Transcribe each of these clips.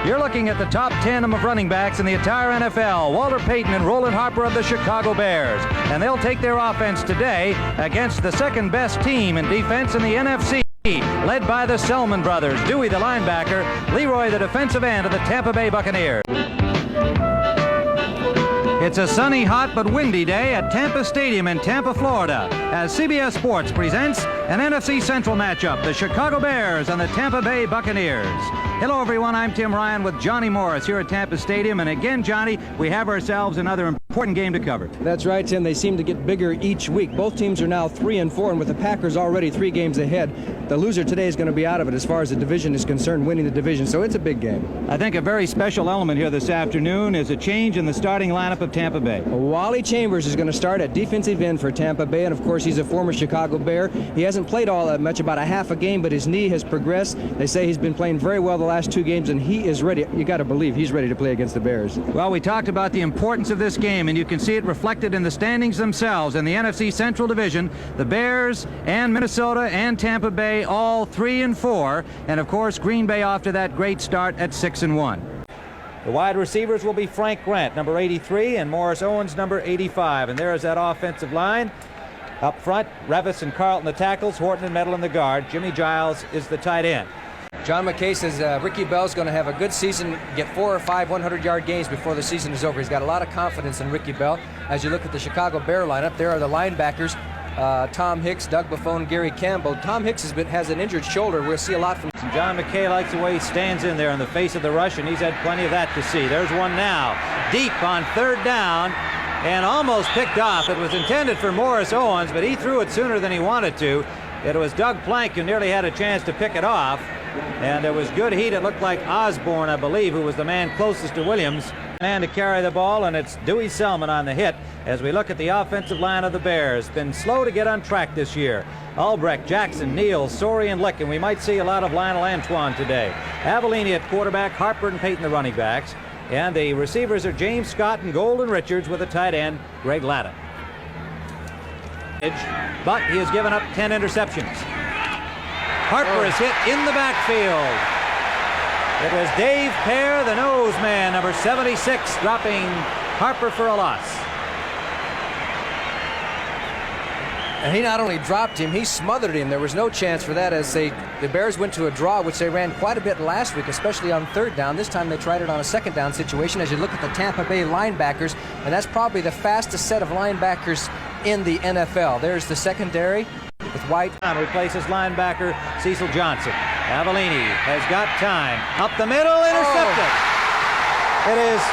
You're looking at the top tandem of running backs in the entire NFL, Walter Payton and Roland Harper of the Chicago Bears. And they'll take their offense today against the second-best team in defense in the NFC, led by the Selman brothers, Dewey the linebacker, Leroy the defensive end of the Tampa Bay Buccaneers. It's a sunny, hot, but windy day at Tampa Stadium in Tampa, Florida, as CBS Sports presents an NFC Central matchup, the Chicago Bears and the Tampa Bay Buccaneers. Hello, everyone. I'm Tim Ryan with Johnny Morris here at Tampa Stadium. And again, Johnny, we have ourselves another important game to cover. That's right, Tim. They seem to get bigger each week. Both teams are now 3-4, and with the Packers already 3 games ahead, the loser today is going to be out of it as far as the division is concerned, winning the division. So it's a big game. I think a very special element here this afternoon is a change in the starting lineup of Tampa Bay. Wally Chambers is going to start at defensive end for Tampa Bay, and of course he's a former Chicago Bear. He hasn't played all that much, about a half a game, but his knee has progressed. They say he's been playing very well the last 2 games, and he is ready. You got to believe he's ready to play against the Bears. Well, we talked about the importance of this game, and you can see it reflected in the standings themselves. In the NFC Central Division, the Bears and Minnesota and Tampa Bay all 3-4, and of course Green Bay off to that great start at 6-1. The wide receivers will be Frank Grant, number 83, and Morris Owens, number 85. And there's that offensive line. Up front, Revis and Carlton the tackles, Horton and Medel in the guard. Jimmy Giles is the tight end. John McKay says Ricky Bell's going to have a good season, get 4 or 5 100-yard games before the season is over. He's got a lot of confidence in Ricky Bell. As you look at the Chicago Bear lineup, there are the linebackers, Tom Hicks, Doug Buffone, Gary Campbell. Tom Hicks has an injured shoulder. We'll see a lot from John McKay. Likes the way he stands in there in the face of the rush, and he's had plenty of that to see. There's one now, deep on 3rd down, and almost picked off. It was intended for Morris Owens, but he threw it sooner than he wanted to. It was Doug Plank who nearly had a chance to pick it off, and there was good heat. It looked like Osborne, I believe, who was the man closest to Williams, man to carry the ball, and it's Dewey Selman on the hit. As we look at the offensive line of the Bears, been slow to get on track this year. Albrecht, Jackson, Neal, Sorey, and Lick, and we might see a lot of Lionel Antoine today. Avellini at quarterback, Harper and Payton the running backs, and the receivers are James Scott and Golden Richards with a tight end, Greg Latta. But he has given up 10 interceptions. Harper is hit in the backfield. It was Dave Pear, the nose man, number 76, dropping Harper for a loss. And he not only dropped him, he smothered him. There was no chance for that, as the Bears went to a draw, which they ran quite a bit last week, especially on 3rd down. This time they tried it on a 2nd down situation. As you look at the Tampa Bay linebackers, and that's probably the fastest set of linebackers in the NFL. There's the secondary with White. Replaces linebacker Cecil Johnson. Avellini has got time. Up the middle, intercepted. It is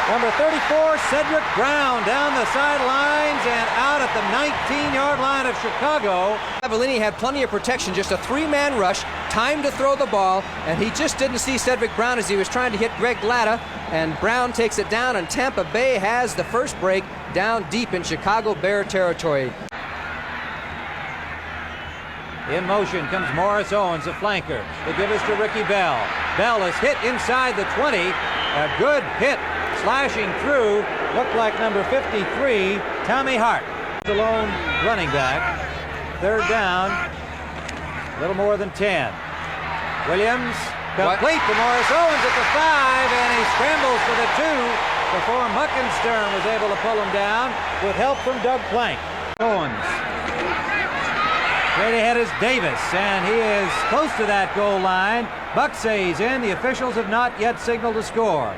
number 34, Cedric Brown, down the sidelines and out at the 19-yard line of Chicago. Avellini had plenty of protection, just a 3-man rush, time to throw the ball, and he just didn't see Cedric Brown as he was trying to hit Greg Latta, and Brown takes it down, and Tampa Bay has the first break down deep in Chicago Bear territory. In motion comes Morris Owens, a flanker. They give us to Ricky Bell. Bell is hit inside the 20. A good hit, slashing through. Looked like number 53, Tommy Hart. The lone running back. 3rd down, a little more than 10. Williams, complete to Morris Owens at the 5, and he scrambles for the 2 before Muckenstern was able to pull him down with help from Doug Plank. Owens. Straight ahead is Davis, and he is close to that goal line. Buck says in. The officials have not yet signaled a score.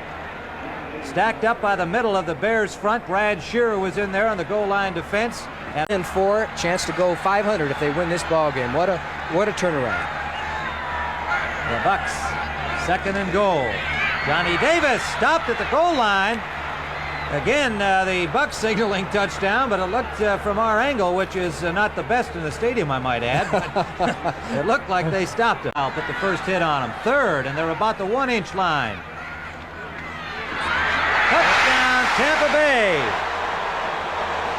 Stacked up by the middle of the Bears front, Brad Shearer was in there on the goal line defense. And 4, chance to go 500 if they win this ball game. What a turnaround. The Bucks, 2nd and goal. Johnny Davis stopped at the goal line. Again, the Bucks signaling touchdown, but it looked from our angle, which is not the best in the stadium, I might add, but it looked like they stopped it. I'll put the first hit on him. 3rd, and they're about the 1-inch line. Touchdown, Tampa Bay.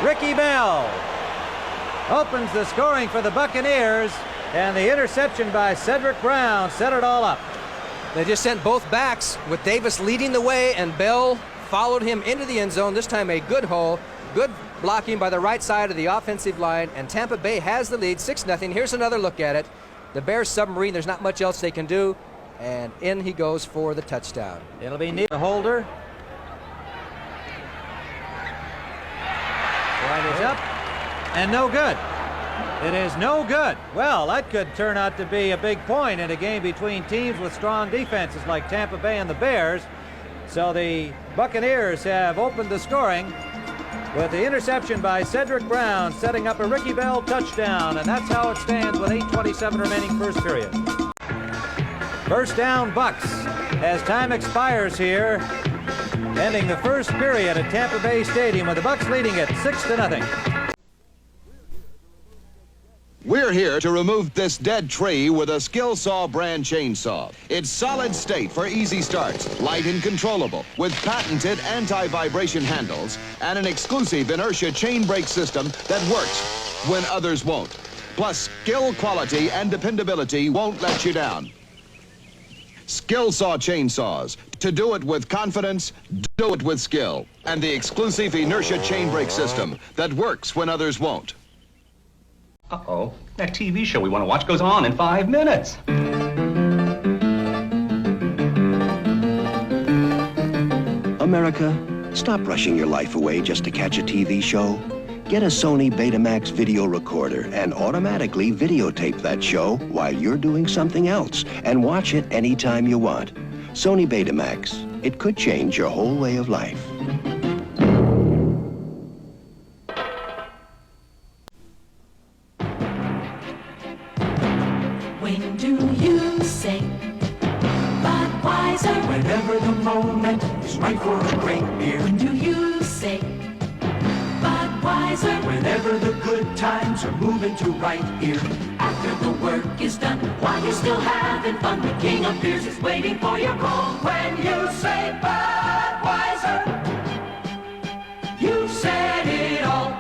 Ricky Bell opens the scoring for the Buccaneers, and the interception by Cedric Brown set it all up. They just sent both backs with Davis leading the way, and Bell followed him into the end zone. This time a good hole, good blocking by the right side of the offensive line, and Tampa Bay has the lead, 6-0. Here's another look at it. The Bears submarine, there's not much else they can do. and in he goes for the touchdown. It'll be near the holder. Line is up, and no good. It is no good. Well, that could turn out to be a big point in a game between teams with strong defenses like Tampa Bay and the Bears. So the Buccaneers have opened the scoring with the interception by Cedric Brown, setting up a Ricky Bell touchdown, and that's how it stands with 8:27 remaining first period. First down, Bucks, as time expires here, ending the first period at Tampa Bay Stadium with the Bucks leading it 6-0. We're here to remove this dead tree with a Skill Saw brand chainsaw. It's solid state for easy starts, light and controllable, with patented anti-vibration handles and an exclusive inertia chain brake system that works when others won't. Plus, skill, quality, and dependability won't let you down. Skill Saw chainsaws. To do it with confidence, do it with skill. And the exclusive inertia chain brake system that works when others won't. Uh-oh, that TV show we want to watch goes on in 5 minutes. America, stop rushing your life away just to catch a TV show. Get a Sony Betamax video recorder and automatically videotape that show while you're doing something else and watch it anytime you want. Sony Betamax. It could change your whole way of life. When do you sing Budweiser? Whenever the moment is right for a great beer. When do you sing Budweiser? Whenever the good times are moving to right here. After the work is done, while you're still having fun, the king of beers is waiting for your call. When you say Budweiser, you said it all.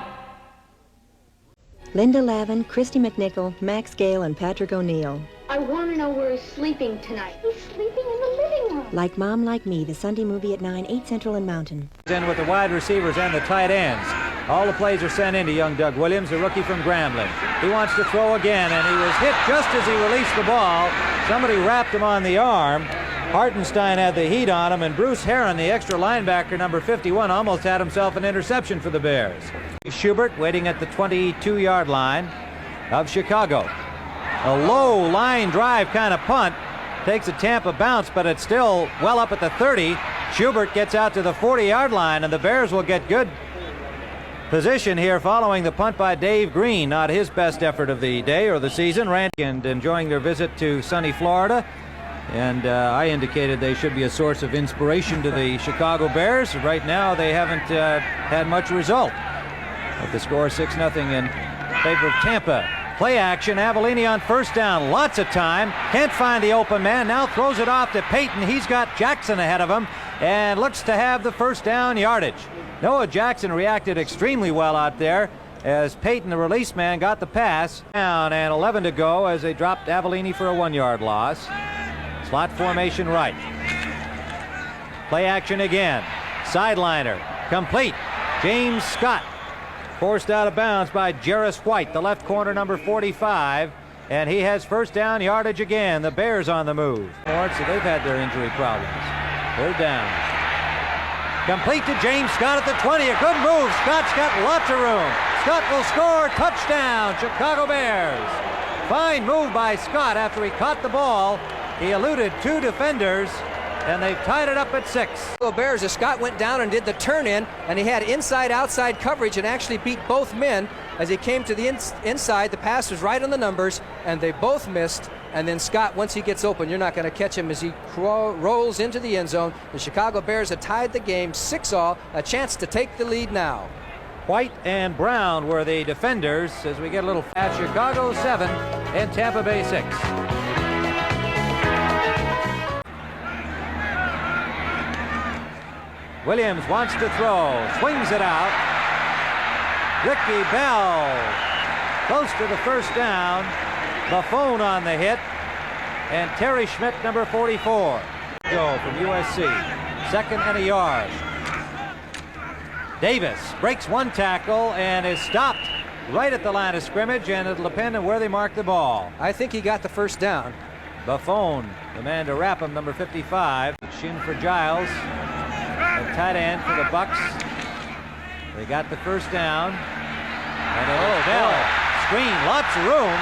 Linda Lavin, Christy McNichol, Max Gale, and Patrick O'Neill. I want to know where he's sleeping tonight. He's sleeping in the living room. Like Mom, Like Me, the Sunday movie at 9, 8 Central and Mountain. In with the wide receivers and the tight ends. All the plays are sent in to young Doug Williams, the rookie from Grambling. He wants to throw again, and he was hit just as he released the ball. Somebody wrapped him on the arm. Hartenstein had the heat on him, and Bruce Herron, the extra linebacker, number 51, almost had himself an interception for the Bears. Schubert waiting at the 22-yard line of Chicago. A low line drive kind of punt. Takes a Tampa bounce, but it's still well up at the 30. Schubert gets out to the 40-yard line, and the Bears will get good position here following the punt by Dave Green. Not his best effort of the day or the season. Randy and enjoying their visit to sunny Florida. And I indicated they should be a source of inspiration to the Chicago Bears. Right now, they haven't had much result. But the score 6-0 in favor of Tampa. Play action, Avellini on first down. Lots of time. Can't find the open man. Now throws it off to Payton. He's got Jackson ahead of him and looks to have the first down yardage. Noah Jackson reacted extremely well out there as Payton, the release man, got the pass. Down and 11 to go as they dropped Avellini for a 1-yard loss. Slot formation right. Play action again. Sideliner. Complete. James Scott. Forced out of bounds by Jarris White, the left corner, number 45. And he has first down yardage again. The Bears on the move. So they've had their injury problems. Third down. Complete to James Scott at the 20. A good move. Scott's got lots of room. Scott will score. Touchdown, Chicago Bears. Fine move by Scott after he caught the ball. He eluded 2 defenders, and they've tied it up at 6. Bears, as Scott went down and did the turn-in, and he had inside-outside coverage and actually beat both men. As he came to the inside, the pass was right on the numbers, and they both missed. And then Scott, once he gets open, you're not going to catch him as he rolls into the end zone. The Chicago Bears have tied the game 6-all, a chance to take the lead now. White and Brown were the defenders as we get a little at Chicago 7 and Tampa Bay 6. Williams wants to throw, swings it out. Ricky Bell close to the first down. Buffon on the hit. And Terry Schmidt, number 44. Go from USC. Second and a yard. Davis breaks one tackle and is stopped right at the line of scrimmage, and it'll depend on where they mark the ball. I think he got the first down. Buffon, the man to wrap him, number 55. Shin for Giles. A tight end for the Bucks. They got the first down. And Bell. Screen, lots of room.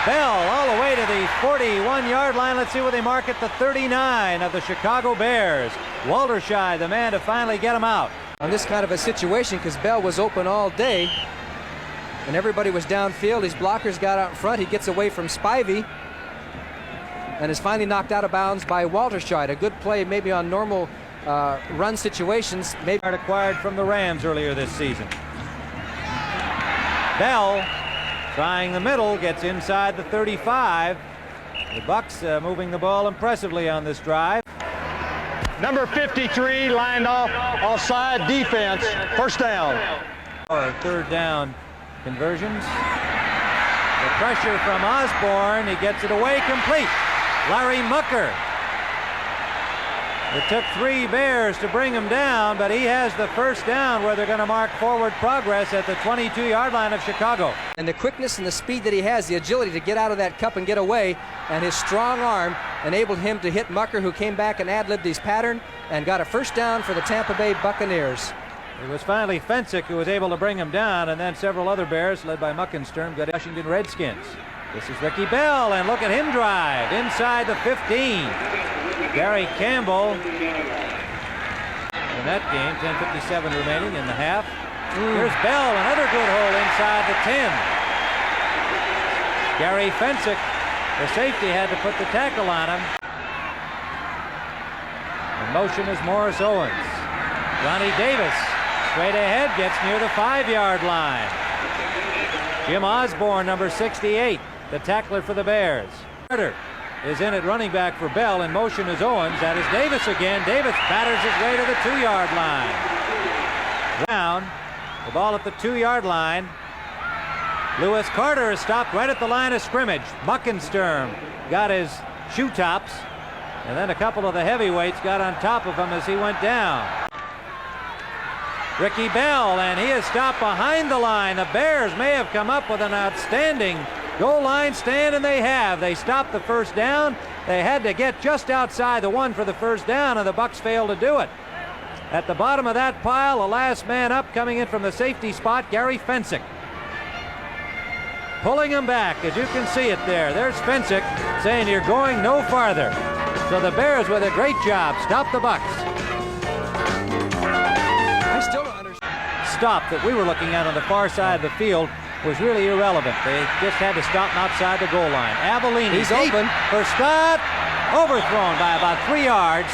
Bell all the way to the 41-yard line. Let's see what they mark at the 39 of the Chicago Bears. Walterscheid, the man to finally get him out. On this kind of a situation, because Bell was open all day and everybody was downfield, his blockers got out in front. He gets away from Spivey and is finally knocked out of bounds by Walterscheid. A good play maybe on normal run situations. Maybe acquired from the Rams earlier this season. Bell trying the middle, gets inside the 35. The Bucks moving the ball impressively on this drive. Number 53 lined off offside defense. First down. Third down conversions. The pressure from Osborne. He gets it away complete. Larry Mucker. It took 3 Bears to bring him down, but he has the first down where they're going to mark forward progress at the 22-yard line of Chicago. And the quickness and the speed that he has, the agility to get out of that cup and get away, and his strong arm enabled him to hit Mucker, who came back and ad-libbed his pattern and got a first down for the Tampa Bay Buccaneers. It was finally Fensick who was able to bring him down, and then several other Bears, led by Muckensturm, got Washington Redskins. This is Ricky Bell, and look at him drive inside the 15. Gary Campbell in that game, 10:57 remaining in the half. Here's Bell, another good hole inside the 10. Gary Fensick, the safety, had to put the tackle on him. In motion is Morris Owens. Ronnie Davis, straight ahead, gets near the 5-yard line. Jim Osborne, number 68, the tackler for the Bears. Carter is in at running back for Bell. In motion is Owens. That is Davis again. Davis batters his way to the 2-yard line. Down. The ball at the 2-yard line. Lewis Carter is stopped right at the line of scrimmage. Muckensturm got his shoe tops, and then a couple of the heavyweights got on top of him as he went down. Ricky Bell, and he is stopped behind the line. The Bears may have come up with an outstanding goal line stand, and they have. They stopped the first down. They had to get just outside the 1 for the first down, and the Bucks failed to do it. At the bottom of that pile, the last man up, coming in from the safety spot, Gary Fensick. Pulling him back, as you can see it there. There's Fensick saying, "You're going no farther." So the Bears, with a great job, stop the Bucks. I still don't understand. Stop that we were looking at on the far side of the field was really irrelevant. They just had to stop him outside the goal line. Avellini, he's open for Scott, overthrown by about 3 yards,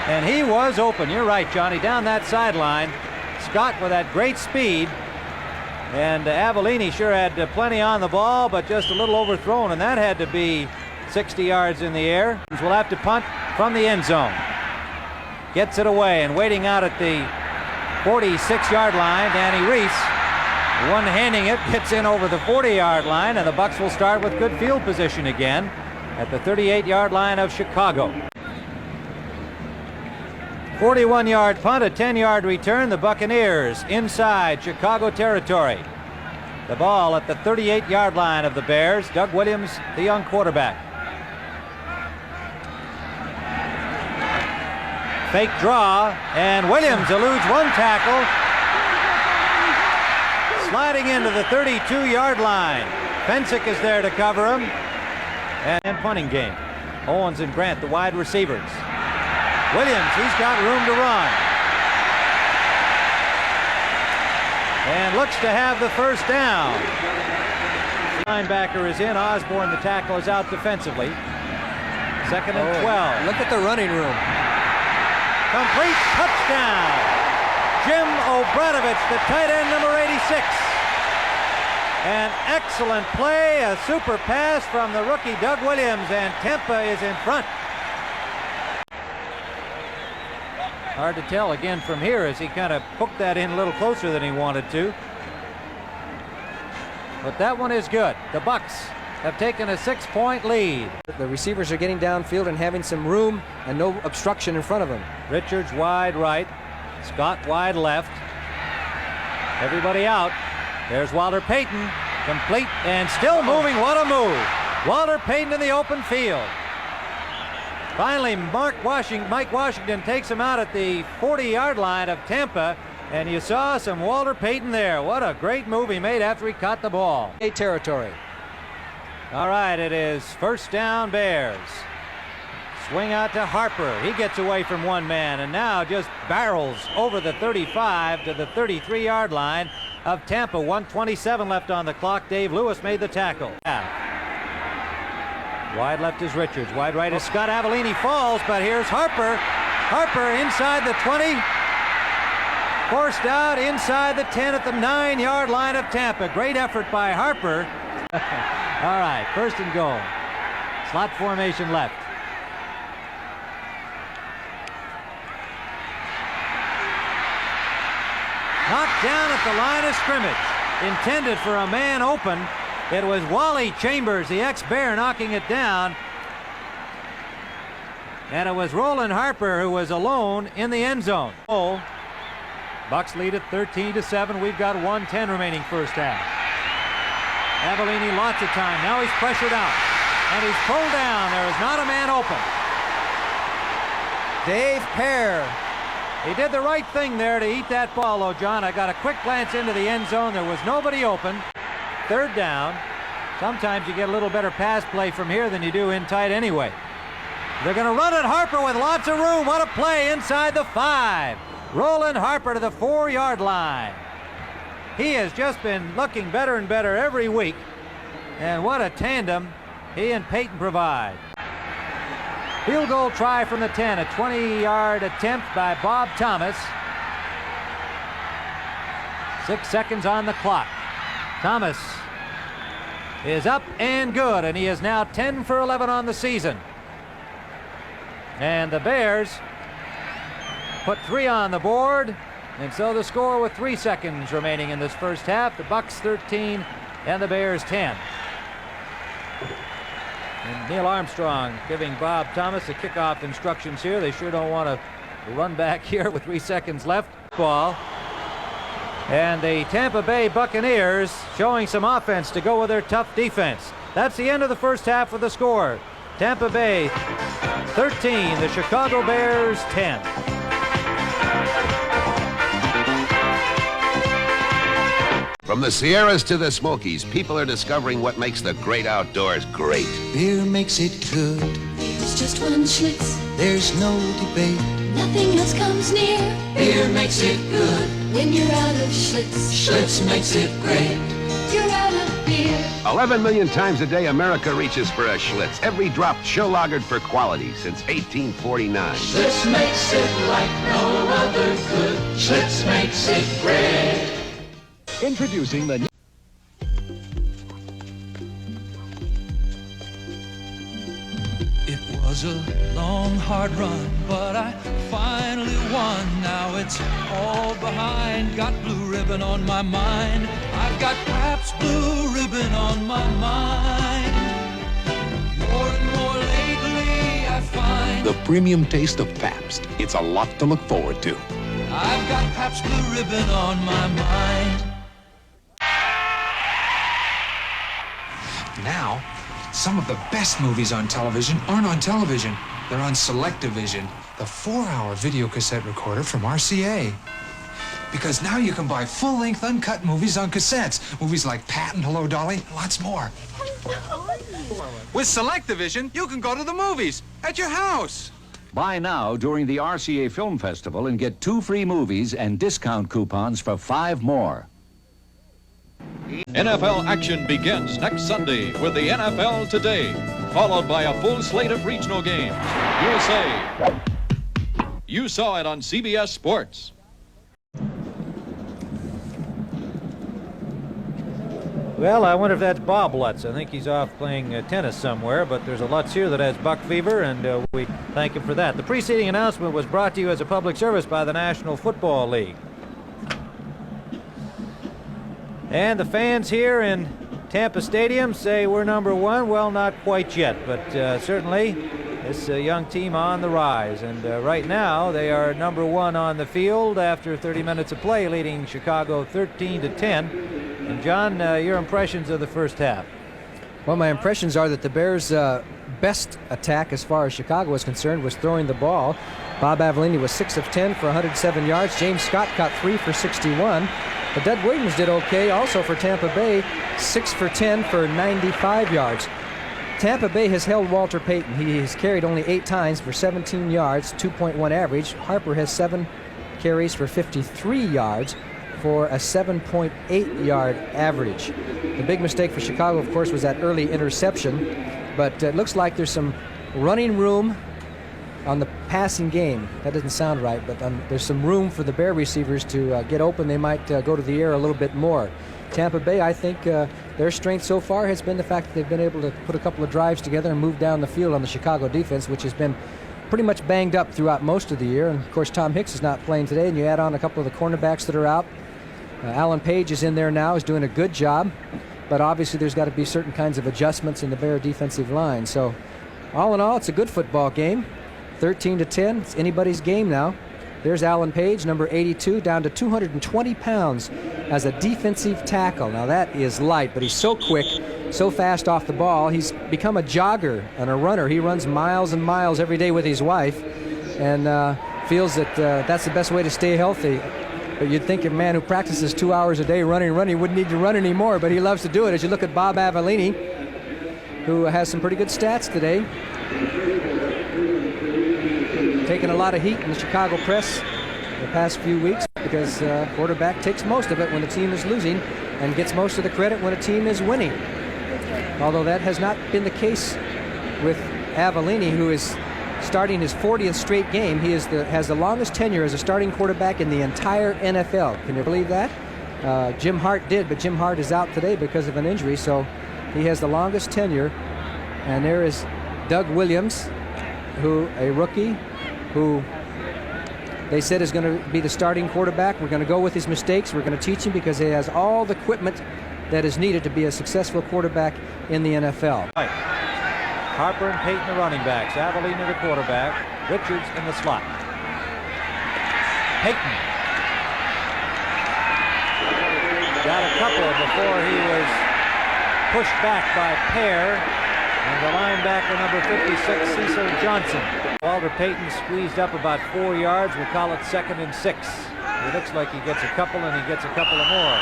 and he was open. You're right, Johnny, down that sideline. Scott with that great speed, and Avellini sure had plenty on the ball, but just a little overthrown, and that had to be 60 yards in the air. We'll have to punt from the end zone. Gets it away, and waiting out at the 46-yard line, Danny Reese. One-handing it, gets in over the 40-yard line, and the Bucks will start with good field position again at the 38-yard line of Chicago. 41-yard punt, a 10-yard return. The Buccaneers inside Chicago territory. The ball at the 38-yard line of the Bears. Doug Williams, the young quarterback. Fake draw, and Williams eludes one tackle. Sliding into the 32-yard line. Fensick is there to cover him. And punting game. Owens and Grant, the wide receivers. Williams, he's got room to run. And looks to have the first down. Linebacker is in. Osborne, the tackle, is out defensively. 2nd and 12. Look at the running room. Complete touchdown. Jim Obradovic, the tight end, number 86. An excellent play, a super pass from the rookie Doug Williams, and Tampa is in front. Hard to tell again from here as he kind of hooked that in a little closer than he wanted to. But that one is good. The Bucks have taken a 6-point lead. The receivers are getting downfield and having some room and no obstruction in front of them. Richards wide right. Scott wide left. Everybody out. There's Walter Payton, complete and still moving. What a move. Walter Payton in the open field. Finally, Mike Washington takes him out at the 40-yard line of Tampa, and you saw some Walter Payton there. What a great move he made after he caught the ball. Territory. All right, it is first down, Bears. Swing out to Harper. He gets away from one man and now just barrels over the 35 to the 33-yard line of Tampa. 1:27 left on the clock. Dave Lewis made the tackle. Wide left is Richards. Wide right is Scott Avellini. Falls, but here's Harper. Harper inside the 20. Forced out inside the 10 at the 9-yard line of Tampa. Great effort by Harper. All right, first and goal. Slot formation left. Knocked down at the line of scrimmage. Intended for a man open. It was Wally Chambers, the ex-Bear, knocking it down. And it was Roland Harper who was alone in the end zone. Bucks lead at 13-7. We've got 1:10 remaining first half. Avellini lots of time. Now he's pressured out. And he's pulled down. There is not a man open. Dave Pear. He did the right thing there to eat that ball, though, John. I got a quick glance into the end zone. There was nobody open. Third down. Sometimes you get a little better pass play from here than you do in tight anyway. They're going to run at Harper with lots of room. What a play inside the 5. Roland Harper to the 4-yard line. He has just been looking better and better every week. And what a tandem he and Payton provide. Field goal try from the 10. A 20-yard attempt by Bob Thomas. 6 seconds on the clock. Thomas is up and good, and he is now 10 for 11 on the season. And the Bears put 3 on the board, and so the score with 3 seconds remaining in this first half. The Bucks 13 and the Bears 10. And Neil Armstrong giving Bob Thomas the kickoff instructions here. They sure don't want to run back here with 3 seconds left. Ball. And the Tampa Bay Buccaneers showing some offense to go with their tough defense. That's the end of the first half with the score. Tampa Bay 13, the Chicago Bears 10. From the Sierras to the Smokies, people are discovering what makes the great outdoors great. Beer makes it good. There's just one Schlitz. There's no debate. Nothing else comes near. Beer makes it good. When you're out of Schlitz, Schlitz makes it great. you're out of beer. 11 million times a day, America reaches for a Schlitz. Every drop show-lagered for quality since 1849. Schlitz makes it like no other good. Schlitz makes it great. Introducing the It was a long, hard run, but I finally won. Now it's all behind. Got blue ribbon on my mind. I've got Pabst Blue Ribbon on my mind. More and more lately, I find the premium taste of Pabst. It's a lot to look forward to. I've got Pabst Blue Ribbon on my mind. Now, some of the best movies on television aren't on television. They're on Selectivision, the 4-hour video cassette recorder from RCA. Because now you can buy full-length uncut movies on cassettes. Movies like Pat and Hello Dolly, and lots more. With Selectivision, you can go to the movies at your house. Buy now during the RCA Film Festival and get 2 free movies and discount coupons for 5 more. NFL action begins next Sunday with the NFL Today, followed by a full slate of regional games. USA. You saw it on CBS Sports. Well, I wonder if that's Bob Lutz. I think he's off playing tennis somewhere, but there's a Lutz here that has buck fever, and we thank him for that. The preceding announcement was brought to you as a public service by the National Football League. And the fans here in Tampa Stadium say we're number 1. Well, not quite yet, but certainly this young team on the rise. And right now they are number 1 on the field after 30 minutes of play, leading Chicago 13-10. And John, your impressions of the first half? Well, my impressions are that the Bears' best attack as far as Chicago was concerned was throwing the ball. Bob Avellini was 6 of 10 for 107 yards. James Scott caught 3 for 61. But Doug Williams did okay also for Tampa Bay, 6 for 10 for 95 yards. Tampa Bay has held Walter Payton. He has carried only 8 times for 17 yards, 2.1 average. Harper has 7 carries for 53 yards for a 7.8 yard average. The big mistake for Chicago, of course, was that early interception, but it looks like there's some running room on the passing game. That doesn't sound right, but there's some room for the Bear receivers to get open. They might go to the air a little bit more. Tampa Bay, I think their strength so far has been the fact that they've been able to put a couple of drives together and move down the field on the Chicago defense, which has been pretty much banged up throughout most of the year. And of course, Tom Hicks is not playing today, and you add on a couple of the cornerbacks that are out. Alan Page is in there now, is doing a good job, but obviously there's got to be certain kinds of adjustments in the Bear defensive line. So all in all, it's a good football game. 13-10, it's anybody's game now. There's Alan Page, number 82, down to 220 pounds as a defensive tackle. Now that is light, but he's so quick, so fast off the ball. He's become a jogger and a runner. He runs miles and miles every day with his wife and feels that that's the best way to stay healthy. But you'd think a man who practices 2 hours a day running, wouldn't need to run anymore, but he loves to do it. As you look at Bob Avellini, who has some pretty good stats today, taking a lot of heat in the Chicago press the past few weeks because quarterback takes most of it when the team is losing and gets most of the credit when a team is winning. Although that has not been the case with Avellini, who is starting his 40th straight game. He has the longest tenure as a starting quarterback in the entire NFL. Can you believe that? Jim Hart did, but Jim Hart is out today because of an injury, so he has the longest tenure. And there is Doug Williams, a rookie, who they said is going to be the starting quarterback. We're going to go with his mistakes. We're going to teach him because he has all the equipment that is needed to be a successful quarterback in the NFL. Harper and Payton the running backs. Avellini the quarterback. Richards in the slot. Payton got a couple before he was pushed back by Pear and the linebacker number 56, Cecil Johnson. Walter Payton squeezed up about 4 yards. We'll call it 2nd and 6. It looks like he gets a couple and he gets a couple of more.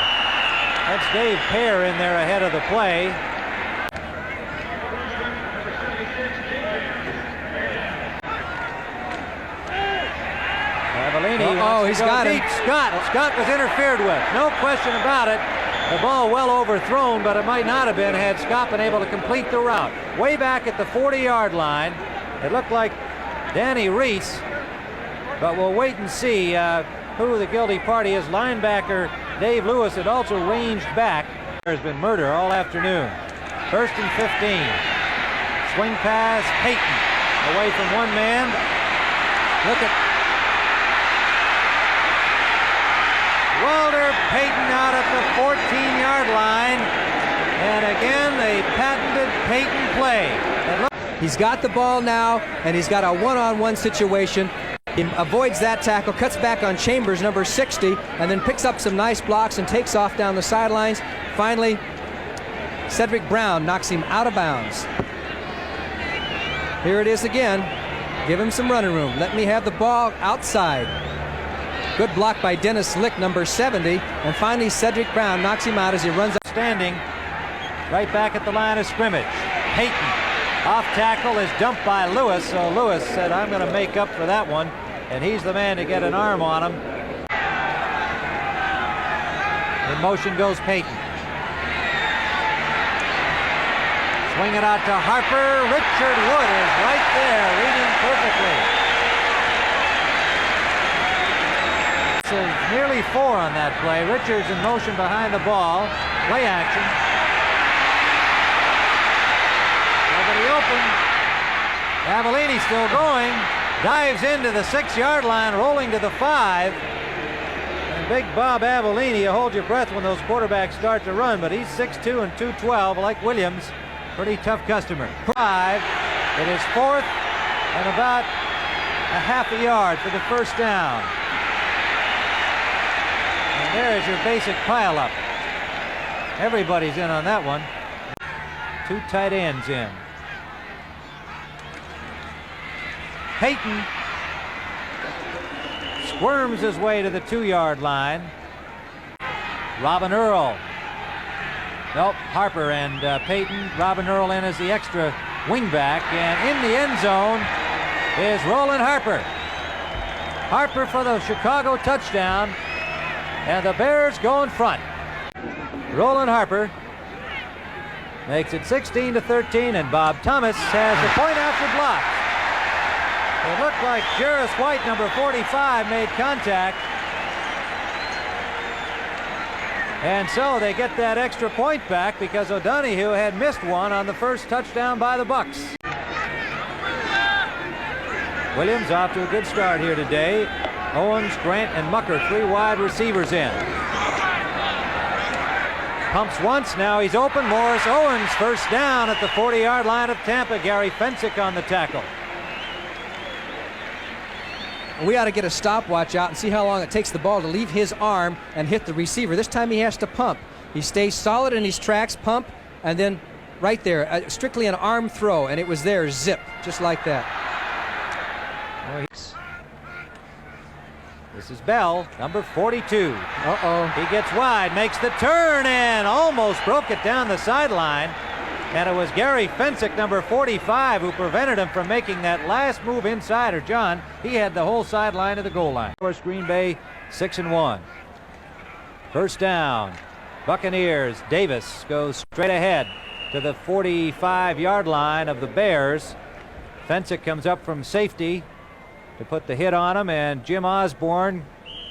That's Dave Pear in there ahead of the play. Oh, he's got it. Scott was interfered with. No question about it. The ball well overthrown, but it might not have been had Scott been able to complete the route. Way back at the 40-yard line, it looked like Danny Reese, but we'll wait and see who the guilty party is. Linebacker Dave Lewis had also ranged back. There's been murder all afternoon. 1st and 15. Swing pass, Payton away from one man. Look at Walter Payton out at the 14-yard line. And again, a patented Payton play. He's got the ball now, and he's got a one-on-one situation. He avoids that tackle, cuts back on Chambers, number 60, and then picks up some nice blocks and takes off down the sidelines. Finally, Cedric Brown knocks him out of bounds. Here it is again. Give him some running room. Let me have the ball outside. Good block by Dennis Lick, number 70. And finally, Cedric Brown knocks him out as he runs up. Standing right back at the line of scrimmage. Payton, off tackle, is dumped by Lewis. So Lewis said, I'm going to make up for that one. And he's the man to get an arm on him. In motion goes Payton. Swing it out to Harper. Richard Wood is right there, reading perfectly. This is nearly 4 on that play. Richards in motion behind the ball. Play action. Nobody open. Avellini still going. Dives into the 6-yard line, rolling to the 5. And big Bob Avellini, you hold your breath when those quarterbacks start to run, but he's 6'2" and 212, like Williams. Pretty tough customer. 5. It is 4th and about a half a yard for the first down. And there's your basic pileup. Everybody's in on that one. 2 tight ends in. Payton squirms his way to the 2-yard line. Robin Earl. Nope, Harper and Payton. Robin Earl in as the extra wingback, and in the end zone is Roland Harper. Harper for the Chicago touchdown, and the Bears go in front. Roland Harper makes it 16-13, and Bob Thomas has the point after block. It looked like Jarris White, number 45, made contact. And so they get that extra point back because O'Donohue had missed one on the first touchdown by the Bucs. Williams off to a good start here today. Owens, Grant, and Mucker, 3 wide receivers in. Pumps once, now he's open. Morris Owens, first down at the 40-yard line of Tampa. Gary Fensick on the tackle. We ought to get a stopwatch out and see how long it takes the ball to leave his arm and hit the receiver. This time he has to pump. He stays solid in his tracks, pump, and then right there, strictly an arm throw, and it was there, zip, just like that. This is Bell, number 42. Uh-oh. He gets wide, makes the turn, and almost broke it down the sideline. And it was Gary Fensick, number 45, who prevented him from making that last move inside. Or John, he had the whole sideline of the goal line. Of course, Green Bay 6-1. First down. Buccaneers. Davis goes straight ahead to the 45-yard line of the Bears. Fensick comes up from safety to put the hit on him, and Jim Osborne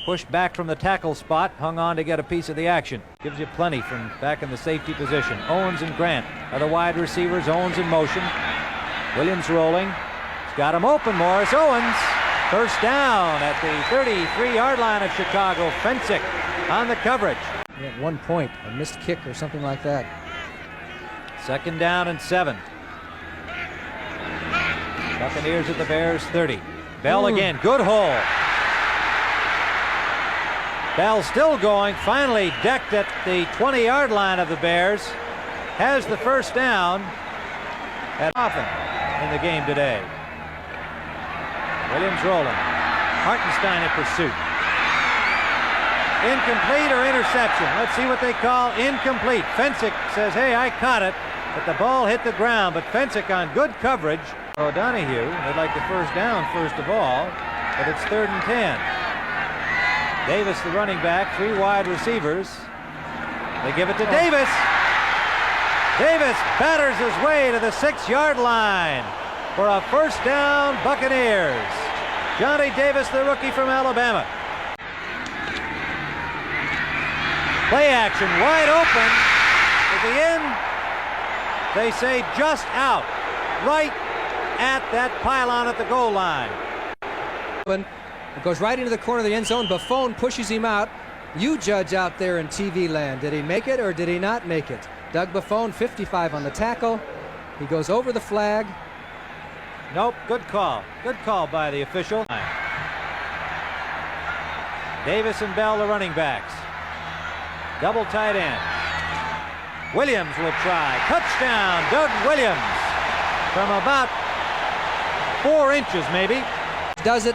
pushed back from the tackle spot, hung on to get a piece of the action. Gives you plenty from back in the safety position. Owens and Grant are the wide receivers. Owens in motion. Williams rolling. He's got him open. Morris Owens. First down at the 33-yard line of Chicago. Fensick on the coverage. At 1 point, a missed kick or something like that. 2nd down and 7. Buccaneers at the Bears 30. Bell again. Good hole. Bell still going, finally decked at the 20-yard line of the Bears. Has the first down at often in the game today. Williams rolling. Hartenstein in pursuit. Incomplete or interception? Let's see what they call incomplete. Fensick says, hey, I caught it, but the ball hit the ground. But Fensick on good coverage. O'Donohue, they'd like the first down first of all, but it's 3rd and 10. Davis, the running back, 3 wide receivers. They give it to Davis. Davis batters his way to the 6-yard line for a first down, Buccaneers. Johnny Davis, the rookie from Alabama. Play action, wide open. At the end, they say just out, right at that pylon at the goal line. It goes right into the corner of the end zone. Buffon pushes him out. You judge out there in TV land. Did he make it or did he not make it? Doug Buffon, 55 on the tackle. He goes over the flag. Nope, good call. Good call by the official. Davis and Bell, the running backs. Double tight end. Williams will try. Touchdown, Doug Williams. From about 4 inches, maybe. Does it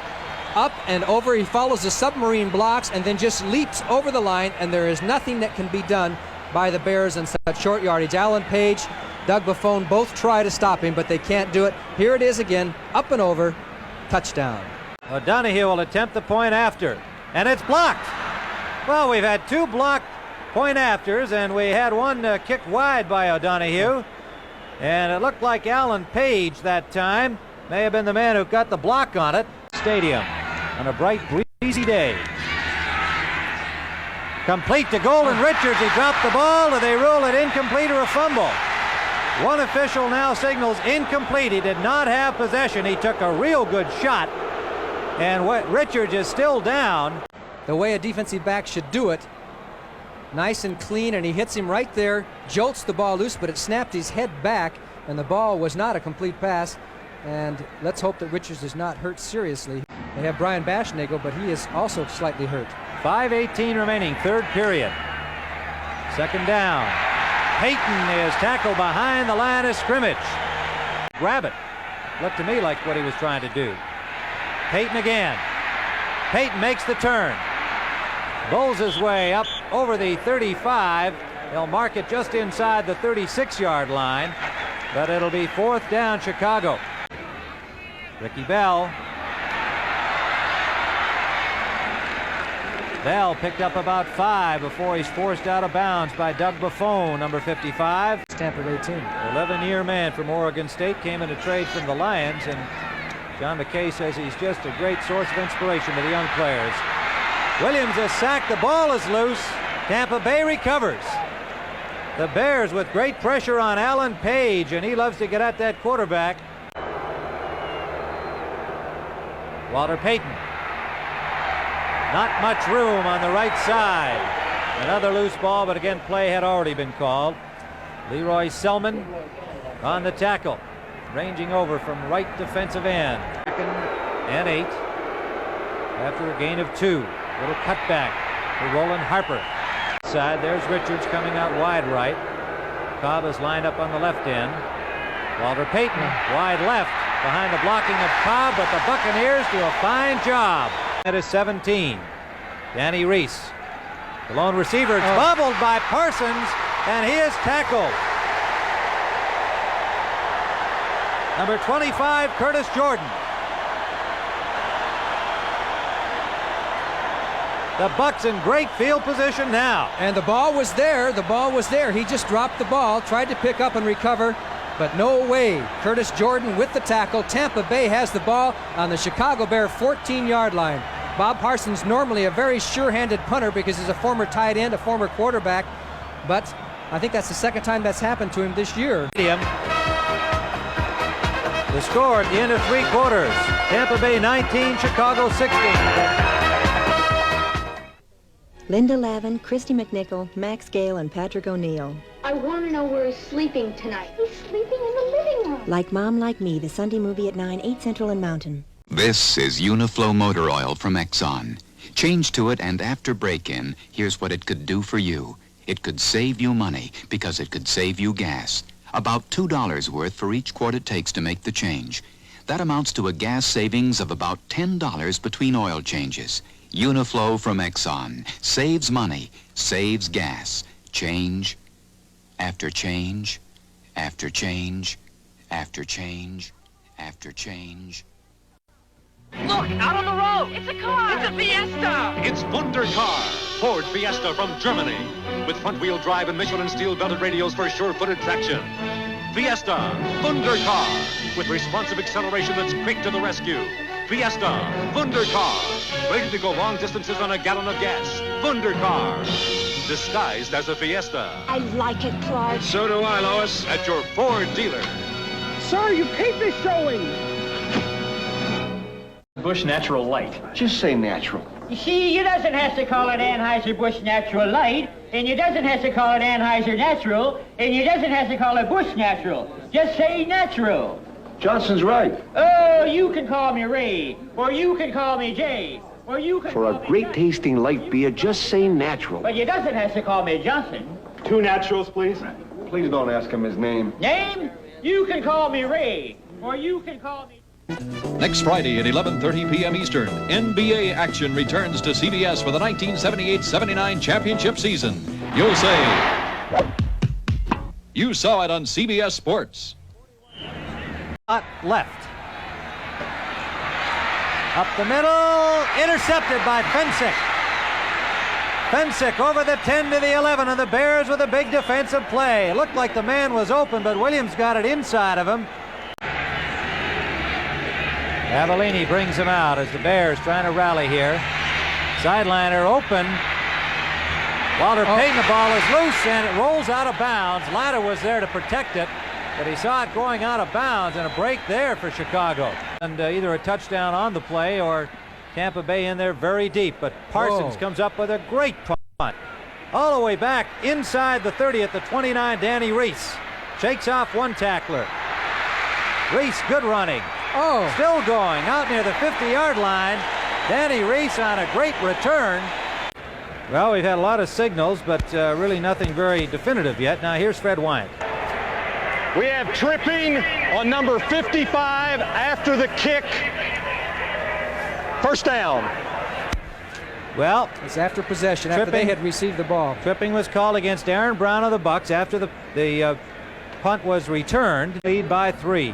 up and over. He follows the submarine blocks and then just leaps over the line, and there is nothing that can be done by the Bears in such short yardage. Alan Page, Doug Buffon both try to stop him, but they can't do it. Here it is again, up and over, touchdown. O'Donohue will attempt the point after, and it's blocked. Well, we've had 2 blocked point afters, and we had one kicked wide by O'Donohue, and it looked like Alan Page that time may have been the man who got the block on it. Stadium on a bright, breezy day. Complete to Golden Richards. He dropped the ball. Do they rule it incomplete or a fumble? One official now signals incomplete. He did not have possession. He took a real good shot, and Richards is still down. The way a defensive back should do it. Nice and clean, and he hits him right there, jolts the ball loose, but it snapped his head back, and the ball was not a complete pass. And let's hope that Richards is not hurt seriously. They have Brian Baschnagel, but he is also slightly hurt. 5:18 remaining, 3rd period. 2nd down. Payton is tackled behind the line of scrimmage. Grab it. Looked to me like what he was trying to do. Payton again. Payton makes the turn. Bowls his way up over the 35. He'll mark it just inside the 36-yard line, but it'll be 4th down Chicago. Ricky Bell. Bell picked up about 5 before he's forced out of bounds by Doug Buffone, number 55. Tampa Bay team. 11-year man from Oregon State, came in a trade from the Lions, and John McKay says he's just a great source of inspiration to the young players. Williams is sacked. The ball is loose. Tampa Bay recovers. The Bears with great pressure on Alan Page, and he loves to get at that quarterback. Walter Payton. Not much room on the right side. Another loose ball, but again, play had already been called. Leroy Selman on the tackle, ranging over from right defensive end. 2nd and 8 after a gain of 2. Little cutback for Roland Harper. Side, there's Richards coming out wide right. Cobb is lined up on the left end. Walter Payton wide left behind the blocking of Cobb, but the Buccaneers do a fine job. At his 17. Danny Reese, the lone receiver, bobbled by Parsons, and he is tackled. Number 25, Curtis Jordan. The Bucs in great field position now. And the ball was there. The ball was there. He just dropped the ball, tried to pick up and recover, but no way. Curtis Jordan with the tackle. Tampa Bay has the ball on the Chicago Bear 14-yard line. Bob Parsons, normally a very sure-handed punter because he's a former tight end, a former quarterback, but I think that's the 2nd time that's happened to him this year. The score at the end of 3 quarters. Tampa Bay 19, Chicago 16. Linda Lavin, Christy McNichol, Max Gale, and Patrick O'Neill. I want to know where he's sleeping tonight. He's sleeping in the living room. Like Mom, Like Me, the Sunday movie at 9, 8 Central and Mountain. This is Uniflow motor oil from Exxon. Change to it, and after break-in, here's what it could do for you. It could save you money because it could save you gas. About $2 worth for each quart it takes to make the change. That amounts to a gas savings of about $10 between oil changes. Uniflow from Exxon saves money, saves gas. Change after change after change after change after change. Look, out on the road! It's a car! It's a Fiesta! It's Wundercar, Ford Fiesta from Germany, with front-wheel drive and Michelin steel-belted radios for sure-footed traction. Fiesta, Wundercar, with responsive acceleration that's quick to the rescue. Fiesta, Wundercar, ready to go long distances on a gallon of gas. Wundercar, disguised as a Fiesta. I like it, Clark. So do I, Lois, at your Ford dealer. Sir, your cape is showing. Busch Natural Light. Just say natural. You see, you doesn't have to call it Anheuser-Busch Natural Light, and you doesn't have to call it Anheuser Natural, and you doesn't have to call it Busch Natural. Just say natural. Johnson's right. Oh, you can call me Ray, or you can call me Jay, or you can For a great tasting light beer, just say natural. But you doesn't have to call me Johnson. 2 naturals, please. Please don't ask him his name. Name? You can call me Ray, or you can call me... Next Friday at 11:30 p.m. Eastern, NBA action returns to CBS for the 1978-79 championship season. You'll say, you saw it on CBS Sports. Left. Up the middle, intercepted by Fensick. Fensick over the 10 to the 11, and the Bears with a big defensive play. It looked like the man was open, but Williams got it inside of him. Avellini brings him out as the Bears trying to rally here. Sideliner open. Walter Payton, the ball is loose, and it rolls out of bounds. Latta was there to protect it, but he saw it going out of bounds, and a break there for Chicago. And either a touchdown on the play or Tampa Bay in there very deep, but Parsons comes up with a great punt. All the way back inside the 30 at the 29, Danny Reese. Shakes off one tackler. Reese, good running. Still going out near the 50-yard line. Danny Reese on a great return. Well, we've had a lot of signals, but really nothing very definitive yet. Now here's Fred Wyant. We have tripping on number 55 after the kick. First down. Well, it's after possession, after they had received the ball. Tripping was called against Aaron Brown of the Bucs after the punt was returned. Lead by 3.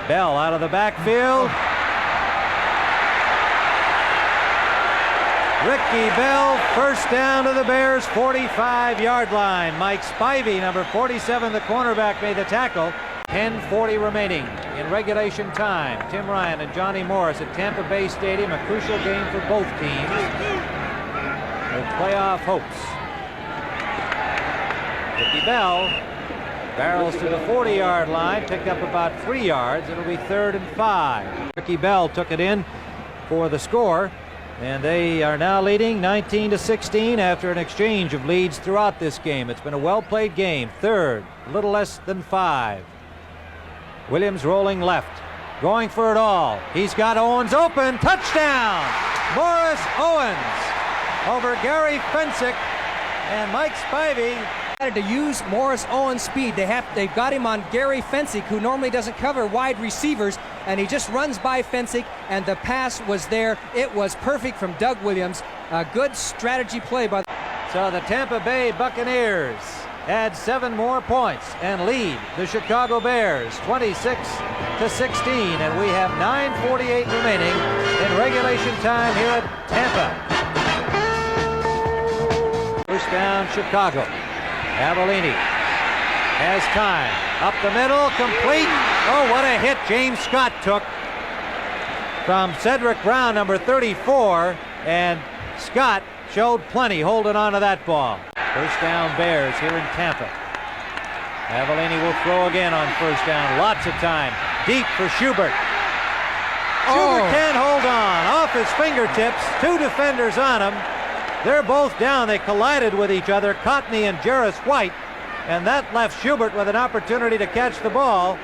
Bell out of the backfield. Ricky Bell, first down to the Bears' 45-yard line. Mike Spivey, number 47, the cornerback, made the tackle. 10:40 remaining in regulation time. Tim Ryan and Johnny Morris at Tampa Bay Stadium, a crucial game for both teams with playoff hopes. Ricky Bell barrels to the 40-yard line, picked up about 3 yards. It'll be 3rd and 5. Ricky Bell took it in for the score, and they are now leading 19-16 after an exchange of leads throughout this game. It's been a well-played game. 3rd, a little less than 5. Williams rolling left, going for it all. He's got Owens open. Touchdown! Morris Owens over Gary Fensick and Mike Spivey. To use Morris Owens' speed, they've got him on Gary Fensick, who normally doesn't cover wide receivers, and he just runs by Fensick, and the pass was there. It was perfect from Doug Williams. A good strategy play by. So the Tampa Bay Buccaneers add 7 more points and lead the Chicago Bears 26-16, and we have 9:48 remaining in regulation time here at Tampa. First down, Chicago. Avellini has time. Up the middle, complete. Oh, what a hit James Scott took from Cedric Brown, number 34, and Scott showed plenty holding on to that ball. First down Bears here in Tampa. Avellini will throw again on first down. Lots of time. Deep for Schubert. Schubert can't hold on. Off his fingertips. 2 defenders on him. They're both down. They collided with each other, Cotney and Jarris White, and that left Schubert with an opportunity to catch the ball.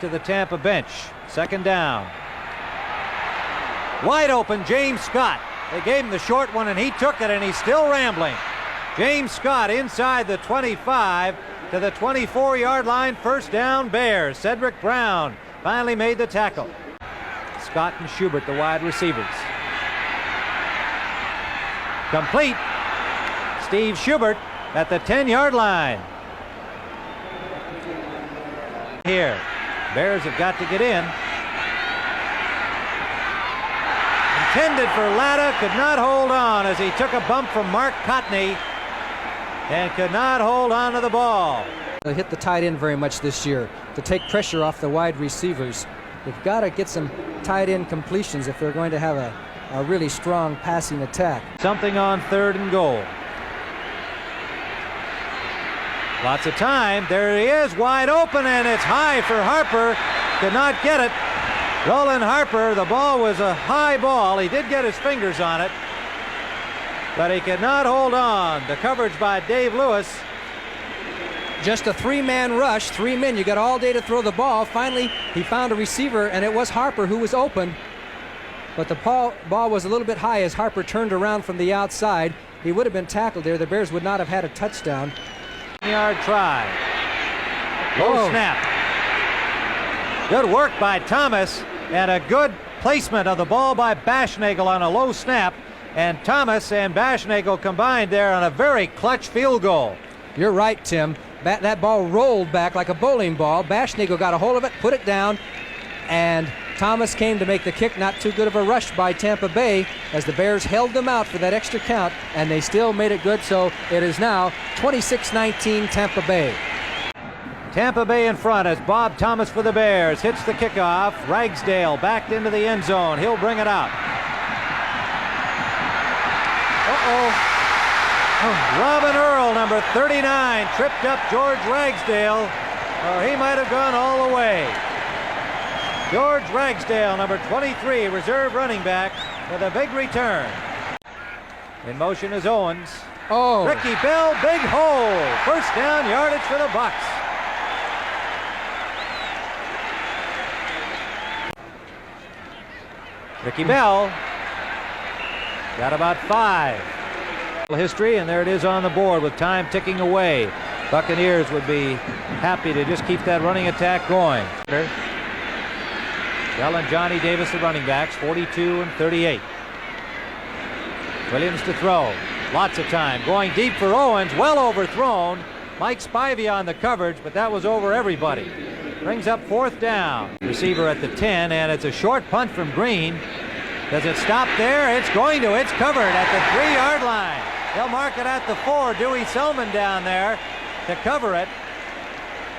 To the Tampa bench. Second down. Wide open, James Scott. They gave him the short one, and he took it, and he's still rambling. James Scott inside the 25 to the 24-yard line. First down, Bears. Cedric Brown finally made the tackle. Scott and Schubert, the wide receivers. Complete. Steve Schubert at the 10-yard line. Here, Bears have got to get in. Intended for Latta, could not hold on as he took a bump from Mark Cotney and could not hold on to the ball. They hit the tight end very much this year to take pressure off the wide receivers. They've got to get some tight end completions if they're going to have a really strong passing attack. Something on 3rd and goal. Lots of time. There he is, wide open, and it's high for Harper. Could not get it. Roland Harper, the ball was a high ball. He did get his fingers on it, but he could not hold on. The coverage by Dave Lewis. Just a 3-man rush, 3 men. You got all day to throw the ball. Finally, he found a receiver, and it was Harper who was open. But the ball was a little bit high as Harper turned around from the outside. He would have been tackled there. The Bears would not have had a touchdown. 10-yard try. Low snap. Good work by Thomas, and a good placement of the ball by Baschnagel on a low snap. And Thomas and Baschnagel combined there on a very clutch field goal. You're right, Tim. That ball rolled back like a bowling ball. Baschnagel got a hold of it, put it down, and Thomas came to make the kick. Not too good of a rush by Tampa Bay as the Bears held them out for that extra count, and they still made it good. So it is now 26-19 Tampa Bay. Tampa Bay in front as Bob Thomas for the Bears hits the kickoff. Ragsdale backed into the end zone. He'll bring it out. Robin Earl, number 39, tripped up George Ragsdale, or he might have gone all the way. George Ragsdale, number 23, reserve running back, with a big return. In motion is Owens. Ricky Bell, big hole. First down yardage for the Bucs. Ricky Bell Got about 5. History, and there it is on the board with time ticking away. Buccaneers would be happy to just keep that running attack going. Dell and Johnny Davis, the running backs, 42 and 38. Williams to throw. Lots of time. Going deep for Owens. Well overthrown. Mike Spivey on the coverage, but that was over everybody. Brings up 4th down. Receiver at the 10, and it's a short punt from Green. Does it stop there? It's going to. It's covered at the 3-yard line. They'll mark it at the 4. Dewey Selman down there to cover it.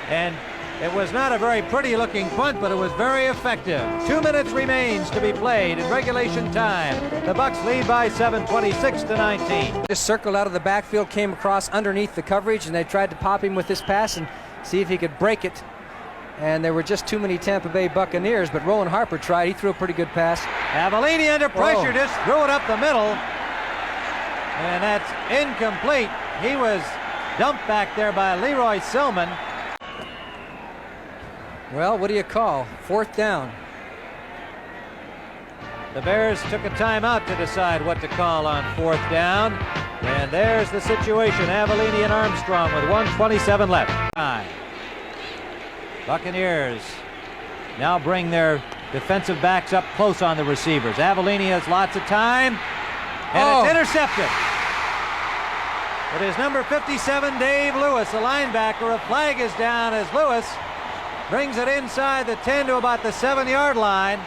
And it was not a very pretty looking punt, but it was very effective. 2 minutes remains to be played in regulation time. The Bucs lead by 7, 26-19. Just circled out of the backfield, came across underneath the coverage, and they tried to pop him with this pass and see if he could break it. And there were just too many Tampa Bay Buccaneers, but Roland Harper tried. He threw a pretty good pass. Avellini under pressure, just threw it up the middle. And that's incomplete. He was dumped back there by Leroy Selman. Well, what do you call? 4th down. The Bears took a timeout to decide what to call on 4th down. And there's the situation. Avellini and Armstrong with 1:27 left. Buccaneers now bring their defensive backs up close on the receivers. Avellini has lots of time, and it's intercepted. It is number 57, Dave Lewis, the linebacker. A flag is down as Lewis brings it inside the 10 to about the 7-yard line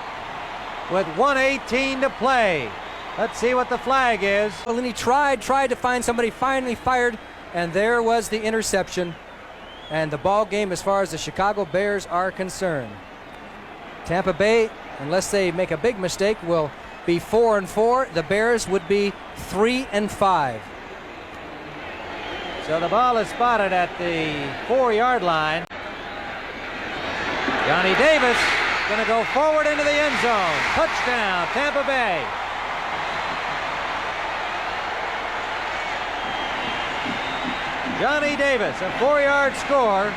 with 1:18 to play. Let's see what the flag is. Well, and he tried to find somebody, finally fired, and there was the interception. And the ball game, as far as the Chicago Bears are concerned. Tampa Bay, unless they make a big mistake, will be 4-4. The Bears would be 3-5. So the ball is spotted at the 4-yard line. Johnny Davis going to go forward into the end zone. Touchdown, Tampa Bay. Johnny Davis, a 4-yard score.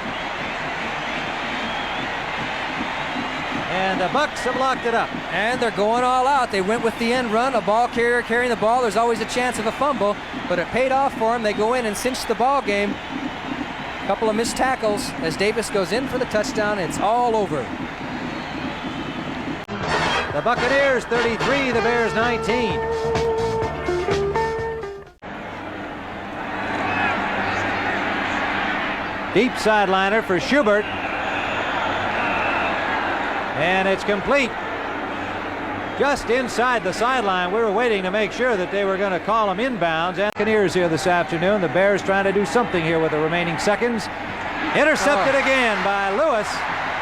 And the Bucs have locked it up. And they're going all out. They went with the end run, a ball carrier carrying the ball. There's always a chance of a fumble, but it paid off for them. They go in and cinch the ball game. A couple of missed tackles as Davis goes in for the touchdown. It's all over. The Buccaneers 33, the Bears 19. Deep sideliner for Schubert. And it's complete. Just inside the sideline. We were waiting to make sure that they were going to call him inbounds. Buccaneers here this afternoon. The Bears trying to do something here with the remaining seconds. Intercepted again by Lewis.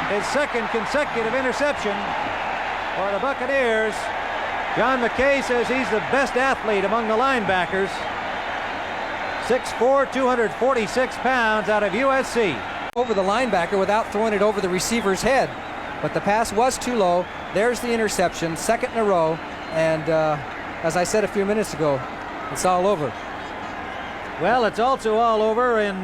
His second consecutive interception for the Buccaneers. John McKay says he's the best athlete among the linebackers. 6'4", 246 pounds out of USC. Over the linebacker without throwing it over the receiver's head. But the pass was too low. There's the interception, second in a row. And as I said a few minutes ago, it's all over. Well, it's also all over in